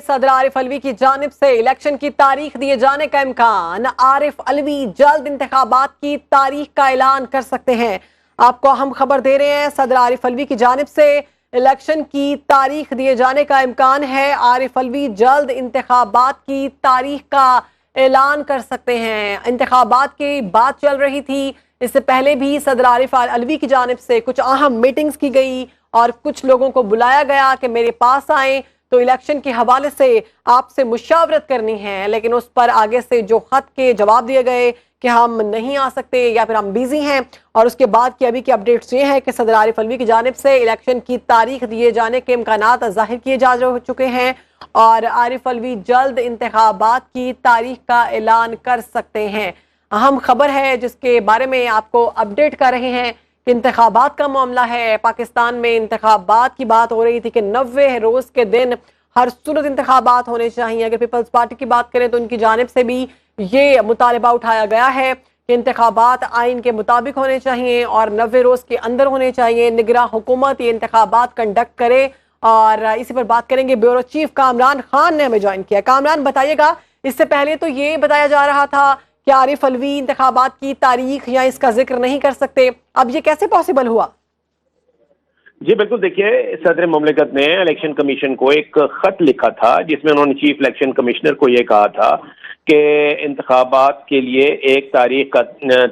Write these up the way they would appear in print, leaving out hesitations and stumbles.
सदर आरिफ अलवी की जानिब से इलेक्शन की तारीख दिए जाने का इम्कान। आरिफ अलवी जल्द इंतखाबात की तारीख का ऐलान कर सकते हैं। आपको हम खबर दे रहे हैं, सदर आरिफ अलवी की जानिब से इलेक्शन की तारीख दिए जाने का इम्कान है। आरिफ अलवी जल्द इंतखाबात की तारीख का ऐलान कर सकते हैं। इंतखाबात की बात चल रही थी, इससे पहले भी सदर आरिफ अलवी की जानिब से कुछ अहम मीटिंग्स की गई और कुछ लोगों को बुलाया गया कि मेरे पास आए तो इलेक्शन के हवाले से आपसे मुशावरत करनी है, लेकिन उस पर आगे से जो खत के जवाब दिए गए कि हम नहीं आ सकते या फिर हम बिजी हैं। और उसके बाद की अभी की अपडेट्स ये है कि सदर आरिफ अलवी की जानिब से इलेक्शन की तारीख दिए जाने के इम्कानात जाहिर किए जा चुके हैं और आरिफ अलवी जल्द इंतखाबात की तारीख का ऐलान कर सकते हैं। अहम खबर है जिसके बारे में आपको अपडेट कर रहे हैं कि इंतखाबात का मामला है। पाकिस्तान में इंतखाबात की बात हो रही थी कि 90 रोज के दिन हर सूरत इंतखाबात होने चाहिए। अगर पीपल्स पार्टी की बात करें तो उनकी जानिब से भी ये मुतालबा उठाया गया है कि इंतखाबात आइन के मुताबिक होने चाहिए और 90 रोज के अंदर होने चाहिए। निगरां हुकूमत ये इंतखाबात कंडक्ट करे और इसी पर बात करेंगे। ब्यूरो चीफ कामरान खान ने हमें ज्वाइन किया। कामरान बताइएगा, इससे पहले तो ये बताया जा रहा था कि आरिफ अलवी इंतखाबात की तारीख या इसका जिक्र नहीं कर सकते, अब ये कैसे पॉसिबल हुआ? जी बिल्कुल, देखिए सदर मुमलिकत ने इलेक्शन कमीशन को एक खत लिखा था जिसमें उन्होंने चीफ इलेक्शन कमिश्नर को यह कहा था कि इंतखाबात के लिए एक तारीख का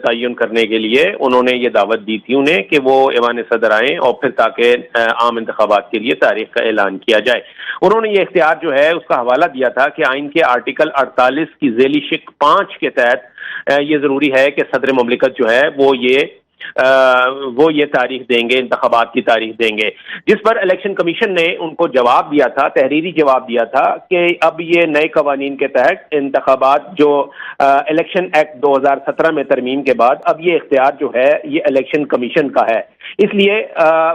तयन करने के लिए उन्होंने ये दावत दी थी उन्हें कि वो ऐवान सदर आएँ और फिर ताकि आम इंतखाबात के लिए तारीख का ऐलान किया जाए। उन्होंने ये इख्तियार जो है उसका हवाला दिया था कि आइन के आर्टिकल 48 की ज़ेली शिक 5 के तहत ये ज़रूरी है कि सदर मुमलिकत जो है वो ये तारीख देंगे, इंतखाबात की तारीख देंगे। जिस पर इलेक्शन कमीशन ने उनको जवाब दिया था, तहरीरी जवाब दिया था कि अब ये नए कवानीन के तहत इंतखाबात जो इलेक्शन एक्ट 2017 में तरमीम के बाद अब ये इख्तियार जो है ये इलेक्शन कमीशन का है। इसलिए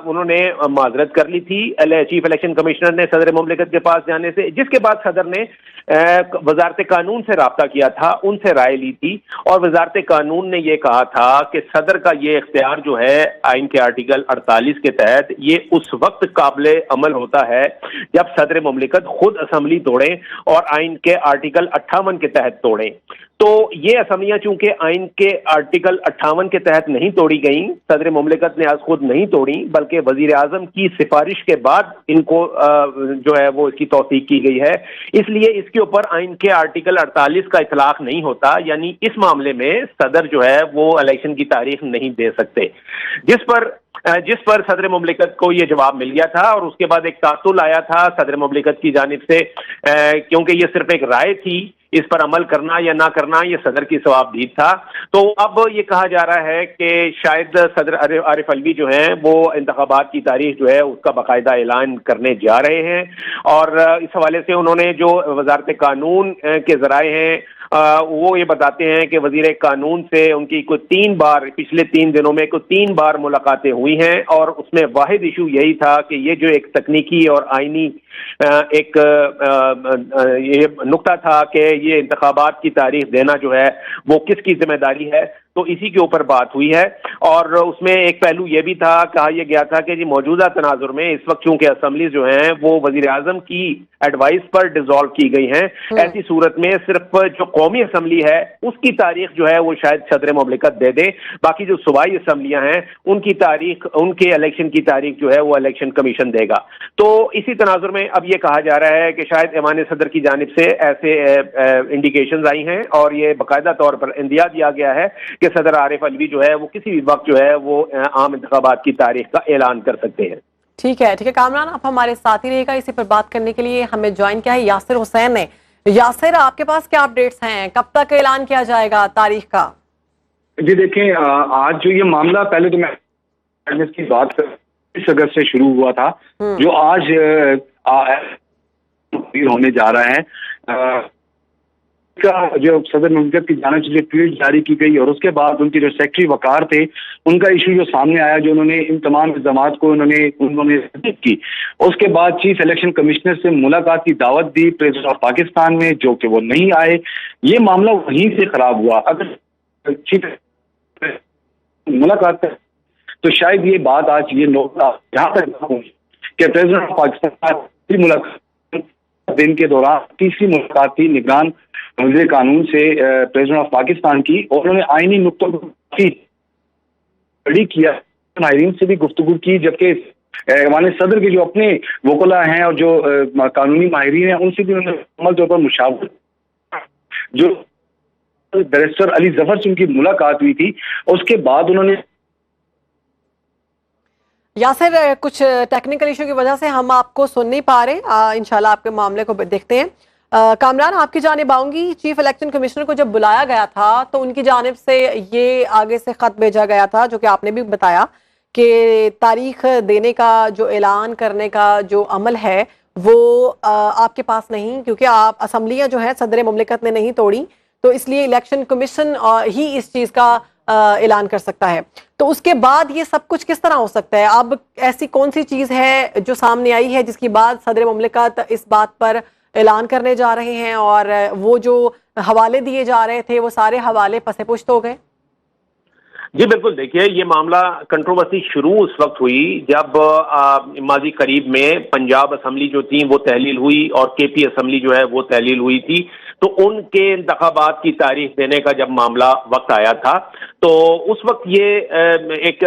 उन्होंने माजरत कर ली थी चीफ इलेक्शन कमिश्नर ने सदर मुमलिकत के पास जाने से, जिसके बाद सदर ने वजारत कानून से राब्ता किया था, उनसे राय ली थी और वजारत कानून ने यह कहा था कि सदर का ये इख्तियार जो है आइन के आर्टिकल 48 के तहत ये उस वक्त काबिल अमल होता है जब सदर मुमलिकत खुद असम्बली तोड़े और आइन के आर्टिकल 58 के तहत तोड़े। तो ये असम्बलियां चूंकि आइन के आर्टिकल 58 के तहत नहीं तोड़ी गई, सदर मुमलिकत ने आज खुद नहीं तोड़ी बल्कि वजीर आजम की सिफारिश के बाद इनको जो है वो इसकी तौसीक की गई है, इसलिए इसके ऊपर आइन के आर्टिकल 48 का इतलाक नहीं होता। यानी इस मामले में सदर जो है वो इलेक्शन की तारीख नहीं दे सकते, जिस पर सदर मुमलिकत को यह जवाब मिल गया था और उसके बाद एक तातुल आया था सदर मुमलिकत की जानिब से, क्योंकि ये सिर्फ एक राय थी, इस पर अमल करना या ना करना ये सदर की सवाबदीद था। तो अब ये कहा जा रहा है कि शायद सदर आरिफ अलवी जो है वो इंतखाबात की तारीख जो है उसका बाकायदा ऐलान करने जा रहे हैं और इस हवाले से उन्होंने जो वजारत कानून के जराए हैं वो ये बताते हैं कि वजीर कानून से उनकी कोई 3 बार पिछले 3 दिनों में कोई 3 बार मुलाकातें हुई हैं और उसमें वाहिद इशू यही था कि ये जो एक तकनीकी और आइनी एक ये नुक्ता था कि ये इंतखाबात की तारीख देना जो है वो किसकी जिम्मेदारी है, तो इसी के ऊपर बात हुई है। और उसमें एक पहलू ये भी था, कहा यह गया था कि जी मौजूदा तनाजुर में इस वक्त चूंकि असम्बली जो हैं वो वजीर आजम की एडवाइस पर डिसॉल्व की गई हैं, ऐसी सूरत में सिर्फ जो कौमी असम्बली है उसकी तारीख जो है वो शायद सदर मुमलिकत दे दे, बाकी जो सूबाई असम्बलियां हैं उनकी तारीख, उनके इलेक्शन की तारीख जो है वो इलेक्शन कमीशन देगा। तो इसी तनाजुर में अब ये कहा जा रहा है कि शायद ऐवान सदर की जानिब से ऐसे इंडिकेशंस आई हैं और ये बाकायदा तौर पर इंदिया दिया गया है कि सदर आरिफ अलवी जो है वो किसी भी वक्त जो है वो आम इंतखाबात की तारीख का ऐलान कर सकते हैं। ठीक है कामरान, आप हमारे साथ ही रहेगा। इसी पर बात करने के लिए हमें ज्वाइन किया है यासिर हुसैन ने। यासिर, आपके पास क्या अपडेट्स हैं, कब तक ऐलान किया जाएगा तारीख का? जी देखें, आज जो ये मामला, पहले तो मैं की बात कर 20 अगस्त से शुरू हुआ था, जो आज होने जा रहा है का जो सदर मुमलिकत की जानिब से ट्वीट जारी की गई और उसके बाद उनके जो सेक्रेटरी वकार थे उनका इशू जो सामने आया, जो उन्होंने इन तमाम इल्जामात को उन्होंने तस्दीक की। उसके बाद चीफ इलेक्शन कमिश्नर से मुलाकात की दावत दी प्रेसिडेंट ऑफ पाकिस्तान में, जो कि वो नहीं आए। ये मामला वहीं से खराब हुआ। अगर चीफ मुलाकात तो शायद ये बात आज ये नोट यहाँ तक कि प्रेसिडेंट ऑफ पाकिस्तान की मुलाकात दिन के दौरान तीसरी मुलाकात थी निगरान वज़ीर कानून से प्रेसिडेंट ऑफ पाकिस्तान की, और उन्होंने आईनी नुक्तों को किया, माहिरीन से भी गुफ्तगू की, जबकि हमारे सदर के जो अपने वकला हैं और जो कानूनी माहिरीन हैं उनसे भी उन्होंने मुकम्मल तौर पर मुशावरत, जो बैरिस्टर अली जफर से उनकी मुलाकात हुई थी, उसके बाद उन्होंने यासिर, कुछ टेक्निकल इशू की वजह से हम आपको सुन नहीं पा रहे। इंशाल्लाह आपके मामले को देखते हैं। कामरान, आपकी जानिब आऊंगी। चीफ इलेक्शन कमिश्नर को जब बुलाया गया था तो उनकी जानिब से ये आगे से खत भेजा गया था, जो कि आपने भी बताया कि तारीख देने का, जो ऐलान करने का जो अमल है वो आपके पास नहीं, क्योंकि आप असम्बलियां जो है सदर मुमलिकत ने नहीं तोड़ी, तो इसलिए इलेक्शन कमीशन ही इस चीज़ का ऐलान कर सकता है। तो उसके बाद ये सब कुछ किस तरह हो सकता है? अब ऐसी कौन सी चीज़ है जो सामने आई है जिसके बाद सदर मुमलिकत इस बात पर ऐलान करने जा रहे हैं, और वो जो हवाले दिए जा रहे थे वो सारे हवाले पसे पुश्त हो गए? जी बिल्कुल, देखिए ये मामला कंट्रोवर्सी शुरू उस वक्त हुई जब माजी करीब में पंजाब असम्बली जो थी वो तहलील हुई और केपी असम्बली जो है वो तहलील हुई थी। तो उनके इंतखाबात की तारीख देने का जब मामला वक्त आया था तो उस वक्त ये एक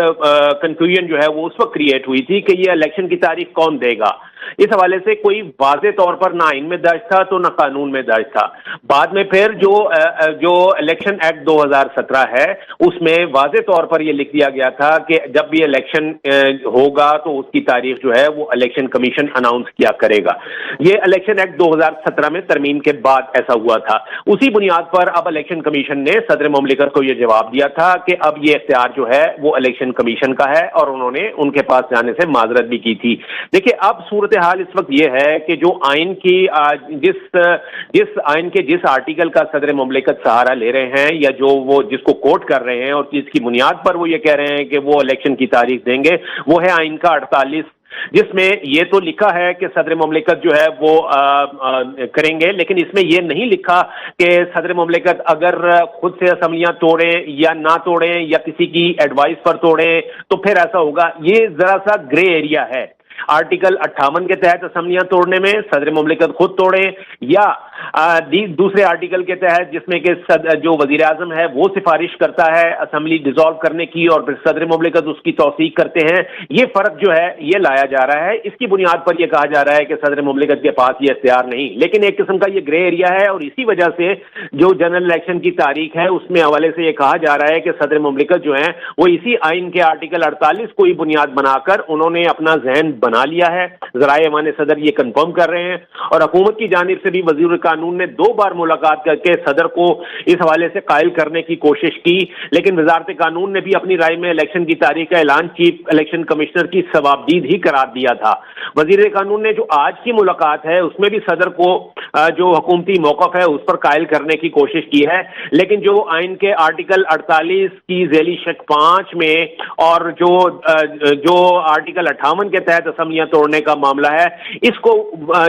कंफ्यूजन जो है वो उस वक्त क्रिएट हुई थी कि ये इलेक्शन की तारीख कौन देगा। इस हवाले से कोई वाज़े तौर पर ना आइन में दर्ज था तो ना कानून में दर्ज था। बाद में फिर जो इलेक्शन एक्ट 2017 है उसमें वाज़े तौर पर यह लिख दिया गया था कि जब भी इलेक्शन होगा तो उसकी तारीख जो है वो इलेक्शन कमीशन अनाउंस किया करेगा। ये इलेक्शन एक्ट 2017 में तरमीम के बाद ऐसा हुआ था। उसी बुनियाद पर अब इलेक्शन कमीशन ने सदर मुमलिकत को यह जवाब दिया था कि अब ये इख्तियार जो है वो इलेक्शन कमीशन का है, और उन्होंने उनके पास जाने से माजरत भी की थी। देखिए अब सूरत हाल इस वक्त यह है कि जो आइन की जिस आइन के जिस आर्टिकल का सदर मुमलिकत सहारा ले रहे हैं या जो वो जिसको कोट कर रहे हैं और जिसकी बुनियाद पर वो ये कह रहे हैं कि वो इलेक्शन की तारीख देंगे, वो है आइन का 48, जिसमें ये तो लिखा है कि सदर मुमलिकत जो है वो करेंगे, लेकिन इसमें ये नहीं लिखा कि सदर मुमलिकत अगर खुद से असम्बलियां तोड़ें या ना तोड़ें या किसी की एडवाइस पर तोड़ें तो फिर ऐसा होगा। ये जरा सा ग्रे एरिया है। आर्टिकल 58 के तहत असम्बलियां तोड़ने में सदर मुमलिकत खुद तोड़े या दूसरे आर्टिकल के तहत जिसमें कि जो वजीर आजम है वो सिफारिश करता है असम्बली डिसॉल्व करने की और फिर सदर मुमलिकत उसकी तौसीक करते हैं, ये फर्क जो है ये लाया जा रहा है। इसकी बुनियाद पर यह कहा जा रहा है कि सदर मुमलिकत के पास ये इख्तियार नहीं, लेकिन एक किस्म का ये ग्रे एरिया है और इसी वजह से जो जनरल इलेक्शन की तारीख है उसमें हवाले से यह कहा जा रहा है कि सदर मुमलिकत जो है वो इसी आइन के आर्टिकल 48 को ही बुनियाद बनाकर उन्होंने अपना जहन बना लिया है। ज़राए अमान सदर ये कंफर्म कर रहे हैं और हुकूमत की जानिब से भी वजीर कानून ने 2 बार मुलाकात करके सदर को इस हवाले से कायल करने की कोशिश की, लेकिन वजारत कानून ने भी अपनी राय में इलेक्शन की तारीख का ऐलान चीफ इलेक्शन कमिश्नर की सवाबदीद ही करार दिया था। वजीर कानून ने जो आज की मुलाकात है उसमें भी सदर को जो हुकूमती मौक़िफ़ है उस पर कायल करने की कोशिश की है, लेकिन जो आइन के आर्टिकल 48 की ज़ैली शक 5 में और जो आर्टिकल 58 के तहत असम्बलियां तोड़ने का मामला है, इसको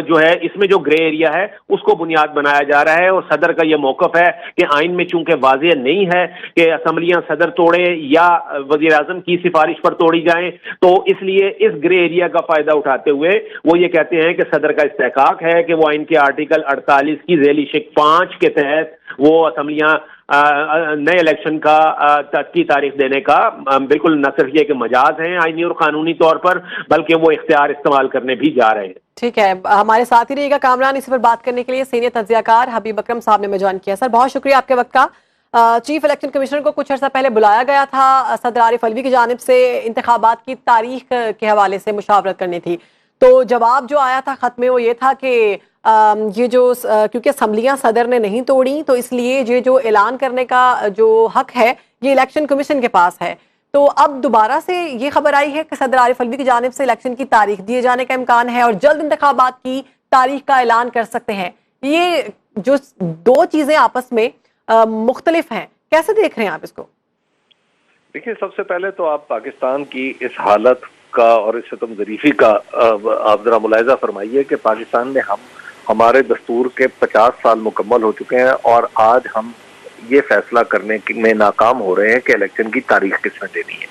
जो है इसमें जो ग्रे एरिया है उसको बुनियाद बनाया जा रहा है। और सदर का यह मौक़िफ़ है कि आइन में चूंकि वाज़ेह नहीं है कि असम्बलियां सदर तोड़े या वज़ीर आज़म की सिफारिश पर तोड़ी जाएं, तो इसलिए इस ग्रे एरिया का फायदा उठाते हुए वो ये कहते हैं कि सदर का इस्तेहकाक है कि वो आइन के आर्टिकल 48 की ज़ैली शिक 5 के तहत वो असम्बलियां नए इलेक्शन की तारीख देने का बिल्कुल न सिर्फ ये कि मजाज हैं आईनी और कानूनी तौर पर, बल्कि वो इख्तियार इस्तेमाल करने भी जा रहे हैं। ठीक है, हमारे साथ ही रहिएगा कामरान। इस पर बात करने के लिए सीनियर तज्जियाकार हबीब अकरम साहब ने हमें ज्वाइन किया। सर बहुत शुक्रिया आपके वक्त का। चीफ इलेक्शन कमिश्नर को कुछ अर्सा पहले बुलाया गया था सदर आरिफ अलवी की जानिब से, इंतखाबात की तारीख के हवाले से मुशावरत करनी थी। तो जवाब जो आया था खत में वो ये था कि ये जो क्योंकि असम्बलियां सदर ने नहीं तोड़ी तो इसलिए ये जो ऐलान करने का जो हक है ये इलेक्शन कमीशन के पास है। तो अब दोबारा से ये खबर आई है कि सदर आरिफ अलवी की जानिब से इलेक्शन की तारीख दिए जाने का इम्कान है और जल्द इंतखाबात की तारीख का ऐलान कर सकते हैं। ये जो 2 चीजें आपस में मुख्तलिफ हैं, कैसे देख रहे हैं आप इसको? देखिए, सबसे पहले तो आप पाकिस्तान की इस हालत का और इस सितम ज़रीफ़ी का आप जरा मुलाहिज़ा फरमाइए कि पाकिस्तान में हमारे दस्तूर के 50 साल मुकम्मल हो चुके हैं और आज हम ये फैसला करने में नाकाम हो रहे हैं कि इलेक्शन की तारीख किसने देनी है।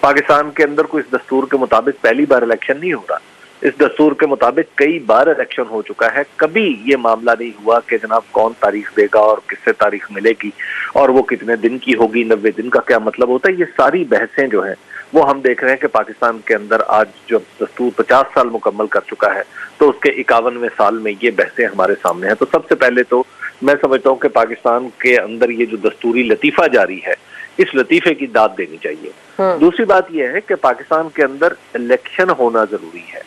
पाकिस्तान के अंदर कोई इस दस्तूर के मुताबिक पहली बार इलेक्शन नहीं हो रहा। इस दस्तूर के मुताबिक कई बार इलेक्शन हो चुका है, कभी ये मामला नहीं हुआ कि जनाब कौन तारीख देगा और किससे तारीख मिलेगी और वो कितने दिन की होगी, 90 दिन का क्या मतलब होता है। ये सारी बहसें जो हैं वो हम देख रहे हैं कि पाकिस्तान के अंदर आज जो दस्तूर 50 साल मुकम्मल कर चुका है, तो उसके 51वें साल में ये बहसें हमारे सामने हैं। तो सबसे पहले तो मैं समझता हूँ कि पाकिस्तान के अंदर ये जो दस्तूरी लतीफ़ा जारी है, इस लतीफ़े की दाद देनी चाहिए। दूसरी बात यह है कि पाकिस्तान के अंदर इलेक्शन होना जरूरी है।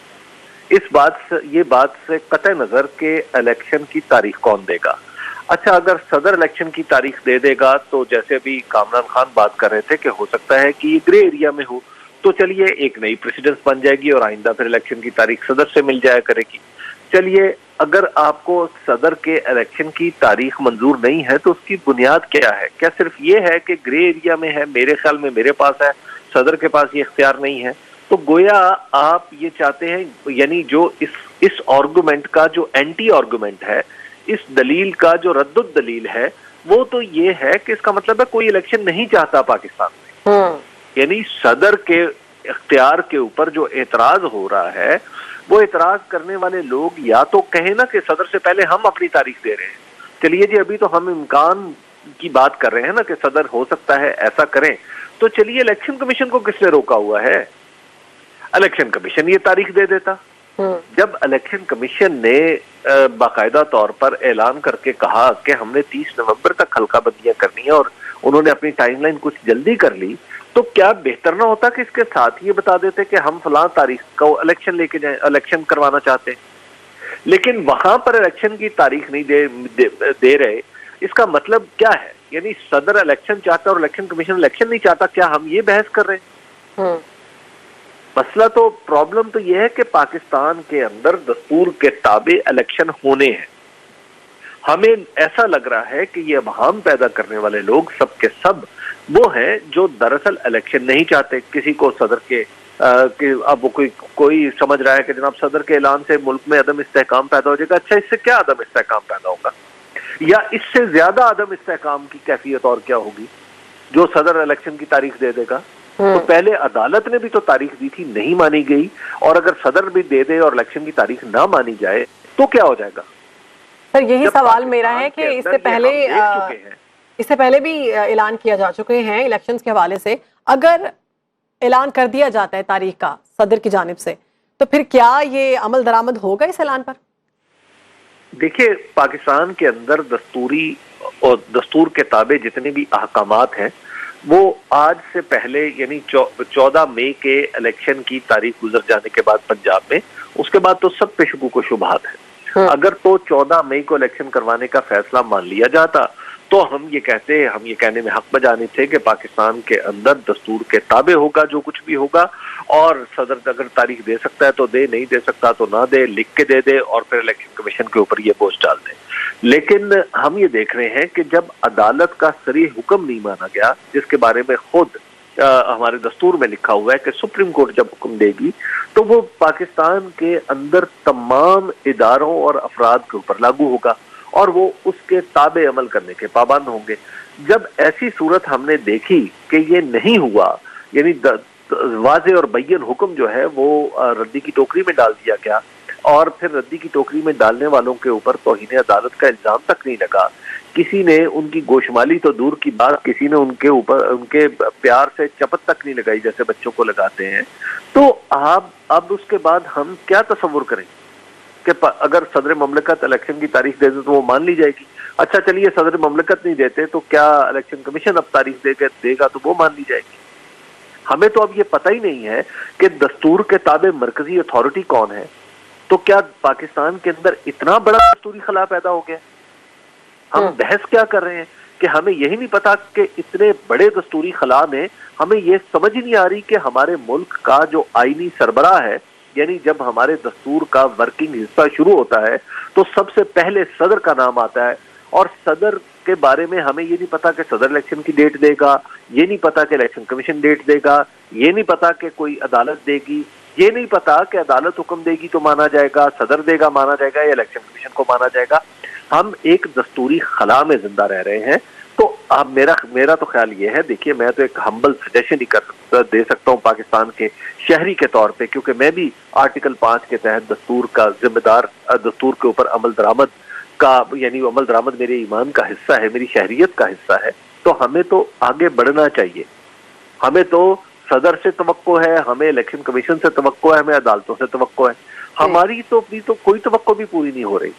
ये बात से कतई नजर के इलेक्शन की तारीख कौन देगा। अच्छा, अगर सदर इलेक्शन की तारीख दे देगा तो जैसे अभी कामरान खान बात कर रहे थे कि हो सकता है कि ये ग्रे एरिया में हो, तो चलिए एक नई प्रेसिडेंस बन जाएगी और आइंदा फिर इलेक्शन की तारीख सदर से मिल जाया करेगी। चलिए, अगर आपको सदर के इलेक्शन की तारीख मंजूर नहीं है तो उसकी बुनियाद क्या है? क्या सिर्फ ये है कि ग्रे एरिया में है, मेरे ख्याल में मेरे पास है, सदर के पास ये इख्तियार नहीं है? तो गोया आप ये चाहते हैं, यानी जो इस आर्गुमेंट का जो एंटी आर्गुमेंट है, इस दलील का जो रद्दुद दलील है, वो तो ये है कि इसका मतलब है कोई इलेक्शन नहीं चाहता पाकिस्तान में। यानी सदर के इख्तियार के ऊपर जो एतराज हो रहा है, वो एतराज करने वाले लोग या तो कहें ना कि सदर से पहले हम अपनी तारीख दे रहे हैं। चलिए जी, अभी तो हम इम्कान की बात कर रहे हैं ना कि सदर हो सकता है ऐसा करें, तो चलिए इलेक्शन कमीशन को किसने रोका हुआ है? इलेक्शन कमीशन ये तारीख दे देता। जब इलेक्शन कमीशन ने बाकायदा तौर पर ऐलान करके कहा कि हमने 30 नवंबर तक हल्काबंदियां करनी है और उन्होंने अपनी टाइमलाइन कुछ जल्दी कर ली, तो क्या बेहतर ना होता कि इसके साथ ये बता देते कि हम फलां तारीख को इलेक्शन लेके जाए, इलेक्शन करवाना चाहते हैं। लेकिन वहां पर इलेक्शन की तारीख नहीं दे रहे, इसका मतलब क्या है? यानी सदर इलेक्शन चाहता और इलेक्शन कमीशन इलेक्शन नहीं चाहता, क्या हम ये बहस कर रहे हैं? मसला तो, प्रॉब्लम तो यह है कि पाकिस्तान के अंदर दस्तूर के ताबे इलेक्शन होने हैं। हमें ऐसा लग रहा है कि ये अबहाम पैदा करने वाले लोग सब के सब वो हैं जो दरअसल इलेक्शन नहीं चाहते। किसी को सदर के अब वो कोई समझ रहा है कि जनाब सदर के ऐलान से मुल्क में अदम इस्तेहकाम पैदा हो जाएगा। अच्छा, इससे क्या अदम इस्तेहकाम पैदा होगा? या इससे ज्यादा अदम इस्तेहकाम की कैफियत और क्या होगी जो सदर इलेक्शन की तारीख दे देगा? तो पहले अदालत ने भी तो तारीख दी थी, नहीं मानी गई, और अगर सदर भी दे दे और इलेक्शन की तारीख ना मानी जाए तो क्या हो जाएगा? सर, यही सवाल मेरा है कि इससे पहले भी ऐलान किया जा चुके हैं इलेक्शंस के हवाले से। अगर ऐलान कर दिया जाता है तारीख का सदर की जानिब से, तो फिर क्या ये अमल दरामद होगा इस ऐलान पर? देखिए, पाकिस्तान के अंदर दस्तूरी और दस्तूर के ताबे जितने भी अहकामात हैं वो आज से पहले, यानी 14 मई के इलेक्शन की तारीख गुजर जाने के बाद पंजाब में, उसके बाद तो सब पे शुकूक व शुबहात है। अगर तो 14 मई को इलेक्शन करवाने का फैसला मान लिया जाता तो हम ये कहने में हक बजाने थे कि पाकिस्तान के अंदर दस्तूर के ताबे होगा जो कुछ भी होगा, और सदर अगर तारीख दे सकता है तो दे, नहीं दे सकता तो ना दे, लिख के दे दे और फिर इलेक्शन कमीशन के ऊपर ये बोझ डाल दे। लेकिन हम ये देख रहे हैं कि जब अदालत का सरी हुक्म नहीं माना गया, जिसके बारे में खुद हमारे दस्तूर में लिखा हुआ है कि सुप्रीम कोर्ट जब हुक्म देगी तो वो पाकिस्तान के अंदर तमाम इदारों और अफराद के ऊपर लागू होगा और वो उसके ताबे अमल करने के पाबंद होंगे। जब ऐसी सूरत हमने देखी कि ये नहीं हुआ, यानी वाज़े और बय्यन हुक्म जो है वो रद्दी की टोकरी में डाल दिया गया, और फिर रद्दी की टोकरी में डालने वालों के ऊपर तौहीन अदालत का इल्जाम तक नहीं लगा, किसी ने उनकी गोशमाली तो दूर की बात, किसी ने उनके ऊपर उनके प्यार से चपत तक नहीं लगाई जैसे बच्चों को लगाते हैं, तो आप अब उसके बाद हम क्या तसव्वुर करें कि अगर सदर ममलकत इलेक्शन की तारीख दे दे तो वो मान ली जाएगी? अच्छा, चलिए सदर ममलकत नहीं देते तो क्या इलेक्शन कमीशन अब तारीख देगा तो वो मान ली जाएगी? हमें तो अब ये पता ही नहीं है कि दस्तूर के ताबे मरकजी अथॉरिटी कौन है। तो क्या पाकिस्तान के अंदर इतना बड़ा दस्तूरी खला पैदा हो गया? हम बहस क्या कर रहे हैं कि हमें यही नहीं पता कि इतने बड़े दस्तूरी खला में हमें ये समझ ही नहीं आ रही कि हमारे मुल्क का जो आईनी सरबराह है, यानी जब हमारे दस्तूर का वर्किंग हिस्सा शुरू होता है तो सबसे पहले सदर का नाम आता है, और सदर के बारे में हमें ये नहीं पता कि सदर इलेक्शन की डेट देगा, ये नहीं पता कि इलेक्शन कमीशन डेट देगा, ये नहीं पता कि कोई अदालत देगी, ये नहीं पता कि अदालत हुक्म देगी तो माना जाएगा, सदर देगा माना जाएगा, या इलेक्शन कमीशन को माना जाएगा। हम एक दस्तूरी खला में जिंदा रह रहे हैं। तो अब मेरा तो ख्याल ये है, देखिए मैं तो एक हम्बल सजेशन ही दे सकता हूँ पाकिस्तान के शहरी के तौर पे, क्योंकि मैं भी आर्टिकल 5 के तहत दस्तूर का जिम्मेदार, दस्तूर के ऊपर अमल दरामद का, यानी अमल दरामद मेरे ईमान का हिस्सा है, मेरी शहरियत का हिस्सा है। तो हमें तो आगे बढ़ना चाहिए। हमें तो सदर से तवक्को है, हमें इलेक्शन कमीशन से तवक्को है, हमें अदालतों से तवक्को है। हमारी तो अपनी तो कोई तवक्को भी पूरी नहीं हो रही।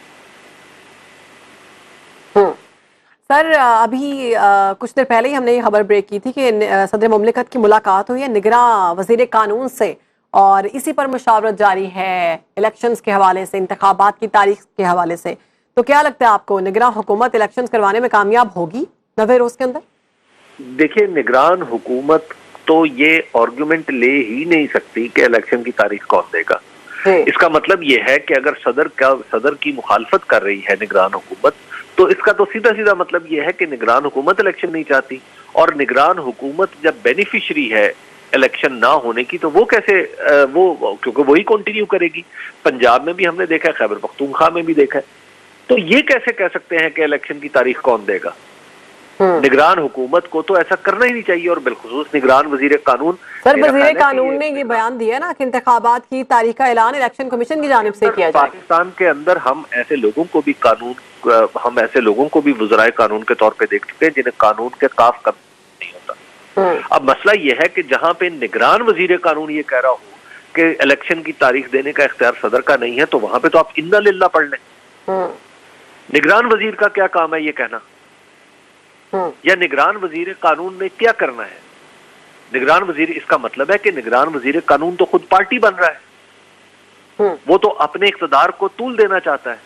सर अभी कुछ देर पहले ही हमने ये खबर ब्रेक की थी कि सदर मुमलिकत की मुलाकात हुई है निगरां वजीर कानून से, और इसी पर मुशावरत जारी है इलेक्शंस के हवाले से, इंतखाबात की तारीख के हवाले से। तो क्या लगता है आपको, निगरां हुकूमत इलेक्शंस करवाने में कामयाब होगी 90 रोज के अंदर? देखिए, निगरान हुकूमत तो ये आर्गुमेंट ले ही नहीं सकती कि इलेक्शन की तारीख कौन देगा। इसका मतलब ये है कि अगर सदर की मुखालफत कर रही है निगरान हुकूमत, तो इसका तो सीधा सीधा मतलब ये है कि निगरान हुकूमत इलेक्शन नहीं चाहती। और निगरान हुकूमत जब बेनिफिशरी है इलेक्शन ना होने की, तो वो कैसे क्योंकि वही कंटिन्यू करेगी। पंजाब में भी हमने देखा है, खैबर पख्तूनख्वा में भी देखा है। तो ये कैसे कह सकते हैं कि इलेक्शन की तारीख कौन देगा? निगरान हुकूमत को तो ऐसा करना ही नहीं चाहिए, और बिलखुसूस निगरान वजीर कानून। सर वजीर कानून ने ये बयान दिया ना कि इंतखाबात की तारीख का ऐलान इलेक्शन कमीशन की जानिब से किया जाए। पाकिस्तान के अंदर हम ऐसे लोगों को भी वज़राए कानून के तौर पे देख चुके हैं जिन्हें कानून के काफ कब नहीं होता। अब मसला ये है कि जहां पे निगरान वजीर कानून ये कह रहा हो कि इलेक्शन की तारीख देने का इख्तियार सदर का नहीं है, तो वहां पे तो आप इन्ना लिल्ला पढ़ लें। निगरान वजीर का क्या काम है ये कहना, या निगरान वजीर कानून ने क्या करना है? निगरान वजीर, इसका मतलब है कि निगरान वजीर कानून तो खुद पार्टी बन रहा है, वो तो अपने इख्तिदार को तूल देना चाहता है।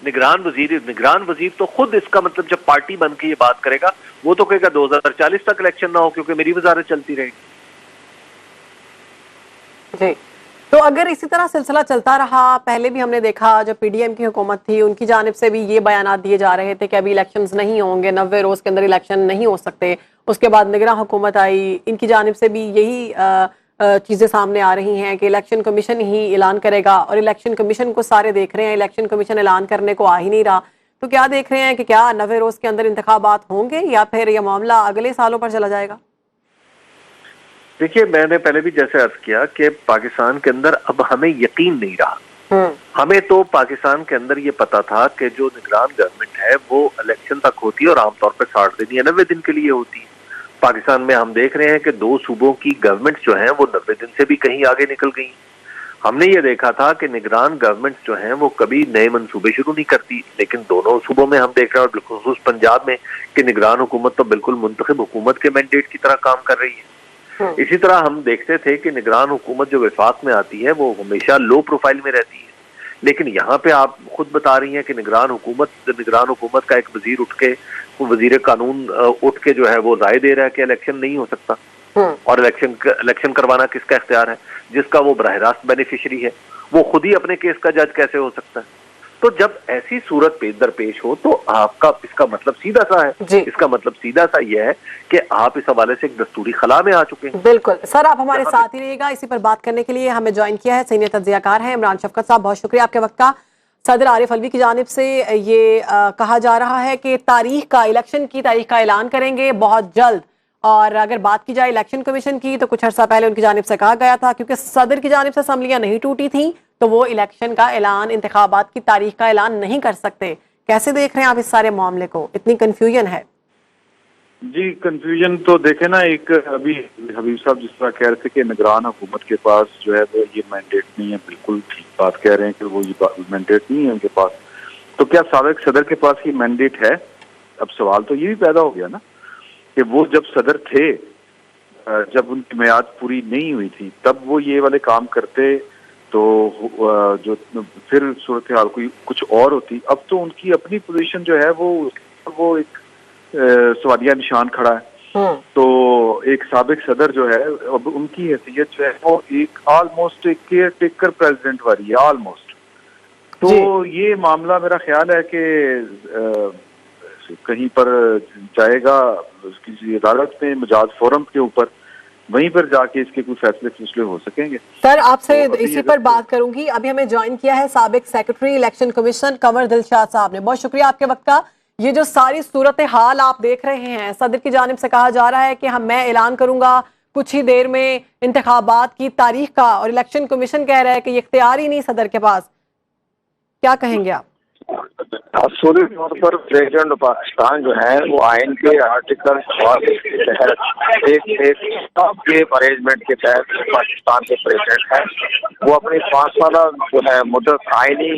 निगरान वजीर तो खुद, इसका मतलब जब पार्टी बन के ये बात करेगा, वो तो कहेगा 2040 तक इलेक्शन ना हो क्योंकि मेरी वजारत चलती रहेगी। जी, तो अगर इसी तरह सिलसिला चलता रहा, पहले भी हमने देखा जब पीडीएम की हुकूमत थी, उनकी जानिब से भी ये बयान दिए जा रहे थे कि अभी इलेक्शंस नहीं होंगे, 90 रोज के अंदर इलेक्शन नहीं हो सकते। उसके बाद निगरां हुकूमत आई, इनकी जानिब से भी यही चीजें सामने आ रही हैं कि इलेक्शन कमीशन ही ऐलान करेगा, और इलेक्शन कमीशन को सारे देख रहे हैं, इलेक्शन कमीशन ऐलान करने को आ ही नहीं रहा। तो क्या देख रहे हैं कि क्या 90 रोज के अंदर इंतखाबात होंगे, या फिर यह मामला अगले सालों पर चला जाएगा? देखिए, मैंने पहले भी जैसे अर्ज किया कि पाकिस्तान के अंदर अब हमें यकीन नहीं रहा। हमें तो पाकिस्तान के अंदर ये पता था कि जो निगरान गवर्नमेंट है वो इलेक्शन तक होती है, और आमतौर पर 60 दिन या 90 दिन के लिए होती है। पाकिस्तान में हम देख रहे हैं कि 2 सूबों की गवर्नमेंट जो है वो 90 दिन से भी कहीं आगे निकल गई। हमने ये देखा था कि निगरान गवर्नमेंट जो है वो कभी नए मंसूबे शुरू नहीं करती, लेकिन दोनों सूबों में हम देख रहे हैं, और बिलखुसूस पंजाब में, कि निगरान हुकूमत तो बिल्कुल मुंतखब हुकूमत के मैंडेट की तरह काम कर रही है। इसी तरह हम देखते थे कि निगरान हुकूमत जो वफाक में आती है वो हमेशा लो प्रोफाइल में रहती है, लेकिन यहाँ पे आप खुद बता रही हैं कि निगरान हुकूमत का एक वजीर उठ के, वजीर कानून उठ के जो है वो राय दे रहा है कि इलेक्शन नहीं हो सकता। और इलेक्शन करवाना किसका इख्तियार है? जिसका वो बराह रास्त बेनिफिशरी है। वो खुद ही अपने केस का जज कैसे हो सकता है? तो जब ऐसी सूरत दरपेश हो, तो आपका इसका मतलब सीधा सा है, इसका मतलब सीधा सा यह है कि आप इस हवाले से एक दस्तूरी खला में आ चुके हैं। बिल्कुल सर, आप हमारे साथ ही रहिएगा। इसी पर बात करने के लिए हमें ज्वाइन किया है सीनियर तज्जियाकार है इमरान शफकत साहब, बहुत शुक्रिया आपके वक्त का। सदर आरिफ अलवी की जानिब से ये कहा जा रहा है कि इलेक्शन की तारीख का ऐलान करेंगे बहुत जल्द। और अगर बात की जाए इलेक्शन कमीशन की, तो कुछ अर्सा पहले उनकी जानिब से कहा गया था क्योंकि सदर की जानिब से असम्बलियां नहीं टूटी थी, तो वो इलेक्शन का ऐलान, इंतखाबात की तारीख का ऐलान नहीं कर सकते। कैसे देख रहे हैं आप इस सारे मामले को? इतनी कंफ्यूजन है। जी, कंफ्यूजन तो देखे ना, एक अभी हबीब साहब जिस तरह कह रहे थे कि निगरान हुकूमत के पास जो है वो ये मैंडेट नहीं है, बिल्कुल ठीक बात कह रहे हैं कि वो ये मैंडेट नहीं है उनके पास। तो क्या साबिक सदर के पास ये मैंडेट है? अब सवाल तो ये भी पैदा हो गया ना कि वो जब सदर थे, जब उनकी मियाद पूरी नहीं हुई थी, तब वो ये वाले काम करते तो जो फिर सूरत हाल कोई कुछ और होती। अब तो उनकी अपनी पोजीशन जो है वो एक सवालिया निशान खड़ा है। तो एक साबिक सदर जो है, अब उनकी हैसियत जो है वो एक ऑलमोस्ट एक केयर टेकर प्रेसिडेंट वाली है ऑलमोस्ट। तो ये मामला मेरा ख्याल है कि कहीं पर जाएगा किसी अदालत में, मजाज फोरम के ऊपर, वहीं पर जाके इसके कुछ फैसले हो सकेंगे। सर आपसे तो इसी पर बात करूंगी। अभी हमें ज्वाइन किया है साबिक secretary election commission Kanwar Dilshad साहब ने, बहुत शुक्रिया आपके वक्त का। ये जो सारी सूरत हाल आप देख रहे हैं, सदर की जानिब से कहा जा रहा है कि मैं ऐलान करूंगा कुछ ही देर में इंतखाबात की तारीख का, और इलेक्शन कमीशन कह रहा है कि ये इख्तियार ही नहीं सदर के पास। क्या कहेंगे आप? असूली तौर पर प्रेसिडेंट पाकिस्तान जो है वो आइन के आर्टिकल 44 के तहत एक स्टॉप गेप अरेंजमेंट के तहत पाकिस्तान के प्रेसिडेंट हैं। वो अपनी 5 साल जो है मुद्दत आइनी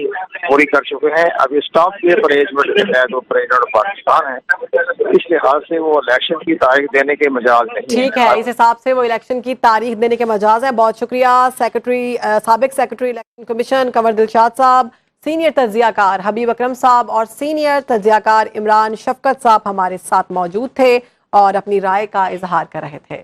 पूरी कर चुके हैं। अब स्टॉप गेप अरेंजमेंट के तहत वो प्रेसिडेंट पाकिस्तान है। इस लिहाज से वो इलेक्शन की तारीख देने के मजाज नहीं। ठीक है, इस हिसाब से वो इलेक्शन की तारीख देने के मजाज है। बहुत शुक्रिया साबिक secretary election commission Kanwar Dilshad साहब, सीनियर तज्जियाकार हबीब अकरम साहब और सीनियर तज्जियाकार इमरान शफकत साहब हमारे साथ मौजूद थे और अपनी राय का इजहार कर रहे थे।